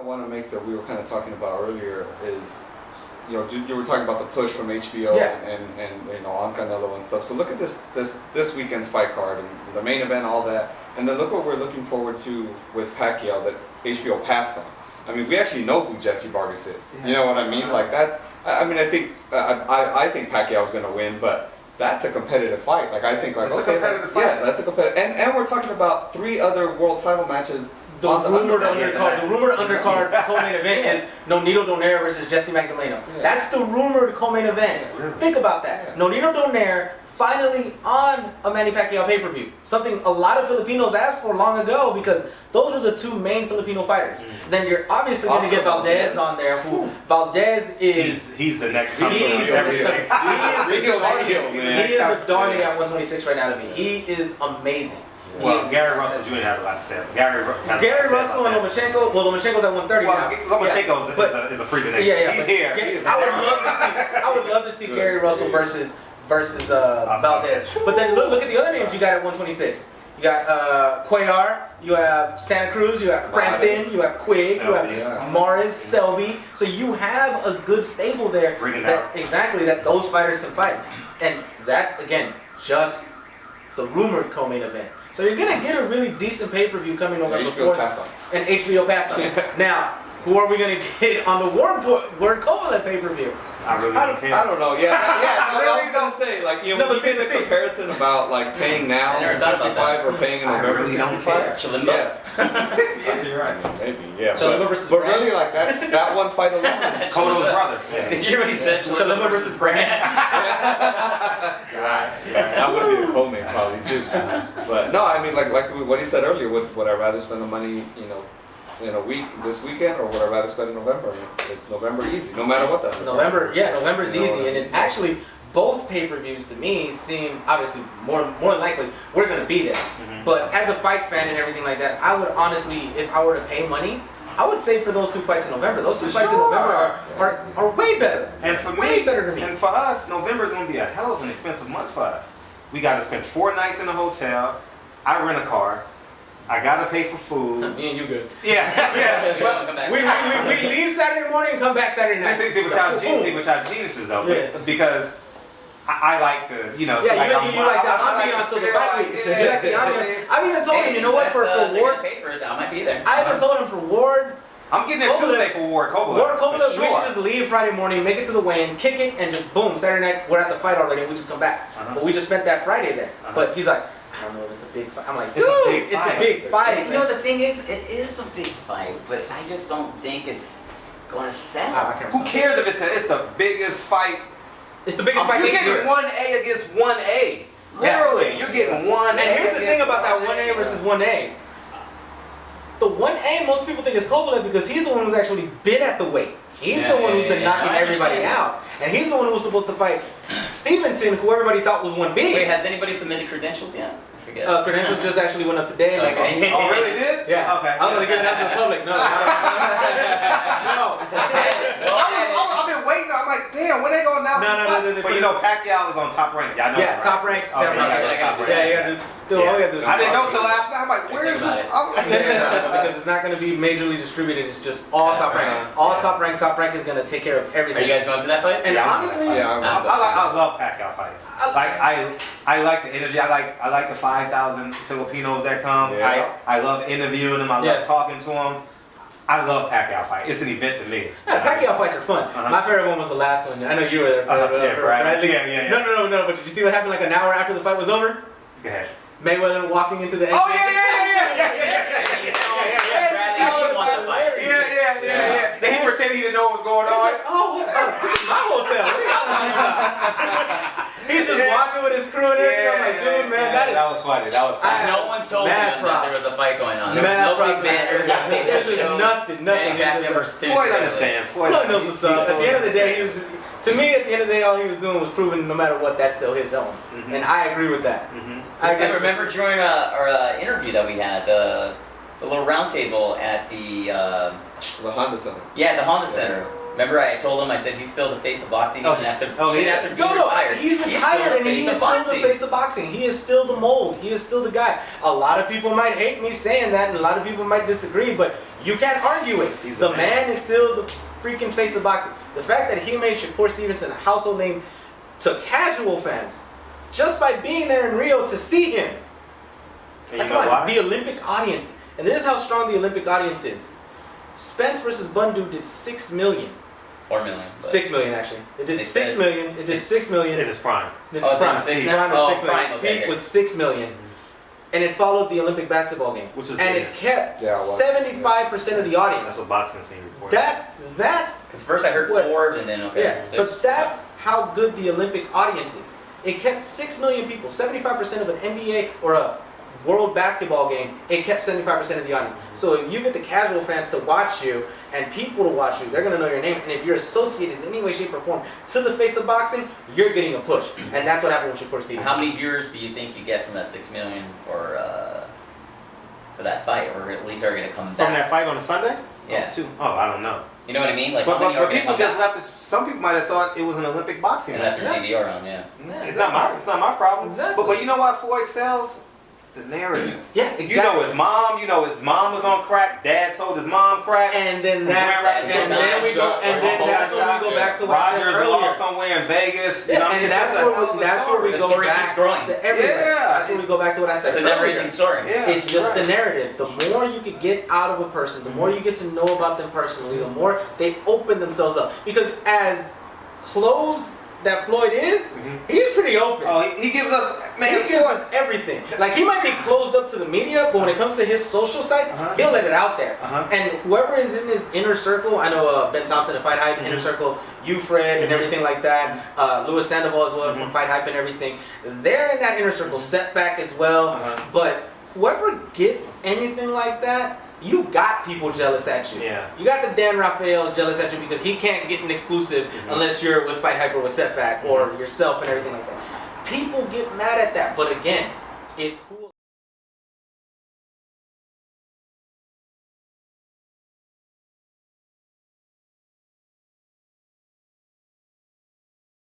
I want to make that we were kind of talking about earlier is, you were talking about the push from HBO and on Canelo and stuff. So look at this weekend's fight card and the main event, all that, and then look what we're looking forward to with Pacquiao that HBO passed on. I mean, we actually know who Jesse Vargas is. You know what I mean? Like that's. I mean, I think Pacquiao's going to win, but that's a competitive fight. Like I think, it's a competitive fight. Yeah, that's a competitive. And we're talking about 3 other world title matches. The rumored undercard co-main event is Nonito Donaire versus Jesse Magdaleno. Yeah. That's the rumored co-main event. Really? Think about that. Yeah. Nonito Donaire finally on a Manny Pacquiao pay-per-view. Something a lot of Filipinos asked for long ago because those are the 2 main Filipino fighters. Then you're obviously going to get Valdez on there. Who Valdez is? He's the next. He is the darling at 126 right now to me. He is amazing. Well, Gary Russell Jr. has a lot to say. Gary Russell and Lomachenko. Well, Lomachenko's at 130 now. Lomachenko is a freak of nature. Yeah, he's here. I would love to see Gary Russell versus Valdez. But then look at the other names you got at 126. You got Cuellar, you have Santa Cruz, you have Frampton, you have Quigg, you have Morris, Selby. So you have a good stable there. That those fighters can fight. And that's, again, just the rumored co-main event. So you're going to get a really decent pay-per-view coming November 4th. And HBO passed on. Now, who are we going to get on the Ward Kovalev pay-per-view? I don't know. I was gonna say, like, we made the comparison about like paying now in 65 or paying in November 65. Chalimba. Yeah, you're right. Maybe, yeah. Chalimba versus but really, like that one fight alone is Koto's brother. Did you really say Chalimba versus Brand? That would be the co-main probably too. But no, I mean, like what he said earlier, would I rather spend the money, in a week, this weekend, or would I rather spend in November? It's November easy, no matter what that is. November's easy, and it actually, both pay-per-views to me seem, obviously, more than likely, we're going to be there. But as a fight fan and everything like that, I would honestly, if I were to pay money, I would save for those 2 fights in November. Those 2 fights in November are way better. And for way better to me. And for us, November is going to be a hell of an expensive month for us. We got to spend 4 nights in a hotel. I rent a car. I gotta pay for food. Me and you good. Yeah. We leave Saturday morning and come back Saturday night. See what y'all geniuses though. Yeah. Because I like the, you like the ambiance of the fight week. You like the ambiance. I've even told him, you know what, for Ward, pay for it, I might be there. I even told him for Ward. I'm getting there Tuesday for Ward Kovalev. Ward Kovalev, we should just leave Friday morning, make it to the weigh-in, kick it, and just boom, Saturday night we're at the fight already, and we just come back. But we just spent that Friday there. But he's like, I don't know if it's a big fight. I'm like, dude, it's a big fight. You know, the thing is, it is a big fight, but I just don't think it's going to sell. Who cares if it's the biggest fight? It's the biggest fight. You're getting 1A against 1A. Literally, you're getting 1A. And here's the thing about that 1A versus 1A. The 1A, most people think is Kovalev because he's the one who's actually been at the weight. He's the one who's been knocking everybody out. And he's the one who was supposed to fight Stevenson, who everybody thought was 1B. Wait, has anybody submitted credentials yet? I forget. Credentials just actually went up today. Okay. Oh, really did? Yeah. Okay. I was going to give it out to the public. No. I've been waiting. I'm like, damn, when they going to announce this fight? But Pacquiao is on Top Rank. Yeah, Top Rank. Yeah, you got to do all you got to do. I didn't know till last night. I'm like, where is this? Because it's not going to be majorly distributed. It's just all Top Rank. All Top Rank. Top Rank is going to take care of everything. Are you guys going to that fight? And honestly, I love Pacquiao fights. I like the energy. I like the 5,000 Filipinos that come. I love interviewing them. I love talking to them. I love Pacquiao fight. It's an event to me. Yeah, Pacquiao fights are fun. My favorite one was the last one. I know you were there for Bradley. Yeah. No. But did you see what happened like an hour after the fight was over? Go ahead. Mayweather walking into the. Oh yeah. Then he pretended he didn't know what was going on. This is my hotel. What are y'all talking about? He's just walking with his crew and everything. I'm like, dude, man, that was funny. No one told me that there was a fight going on. Nobody's Nothing. Floyd understands. Floyd knows what's up. At the end of the day, to me, at the end of the day, all he was doing was proving no matter what, that's still his own. And I agree with that. I remember during our interview that we had, the little round table at the Honda Center. Yeah, the Honda Center. Remember, I told him, I said he's still the face of boxing even after being retired. He's retired and he is still the face of boxing. He is still the mold. He is still the guy. A lot of people might hate me saying that, and a lot of people might disagree, but you can't argue it. The man is still the freaking face of boxing. The fact that he made Shakur Stevenson a household name to casual fans just by being there in Rio to see him. Like, come on, the Olympic audience, and this is how strong the Olympic audience is. Spence versus Bundu did 6 million. 4 million. 6 million actually. It did 6 million. It did 6 million. In its prime. Its prime. Its prime was 6 million. Its peak was 6 million. And it followed the Olympic basketball game. Which was and it kept 75% of the audience. That's what boxing scene reported. That's because first I heard 4 and then yeah, but that's how good the Olympic audience is. It kept 6 million people, 75% of an NBA or a World Basketball game, it kept 75% of the audience. So if you get the casual fans to watch you and people to watch you, they're going to know your name. And if you're associated in any way, shape, or form to the face of boxing, you're getting a push. And that's what happened with Shakur Stevenson. How many viewers do you think you get from that 6 million for that fight, or at least are going to come back? From that fight on a Sunday? Yeah. Oh, I don't know. You know what I mean? Like, but people just have to. Some people might have thought it was an Olympic boxing match. And after DVR on, It's not my problem. Exactly. But you know what Floyd sells? The narrative. Yeah, exactly. You know his mom was on crack, dad sold his mom crack. And then that's when we go back to what I said Rogers earlier. lost somewhere in Vegas. Yeah, and that's where we go back to everything. That's where we go back to what I said It's a never-ending story. Yeah, it's just the narrative. The more you could get out of a person, the more you get to know about them personally, the more they open themselves up. Because as closed that Floyd is, he's pretty open. Oh, he gives us, man, he gives us everything. Like, he might be closed up to the media, but when it comes to his social sites, he'll let it out there. And whoever is in his inner circle, I know Ben Thompson at Fight Hype, inner circle, you, Fred, and everything like that, Louis Sandoval as well from Fight Hype and everything, they're in that inner circle, Setback as well. But whoever gets anything like that, you got people jealous at you. Yeah. You got the Dan Rafaels jealous at you because he can't get an exclusive unless you're with Fight Hype or with Setback or yourself and everything like that. People get mad at that, but again, it's cool.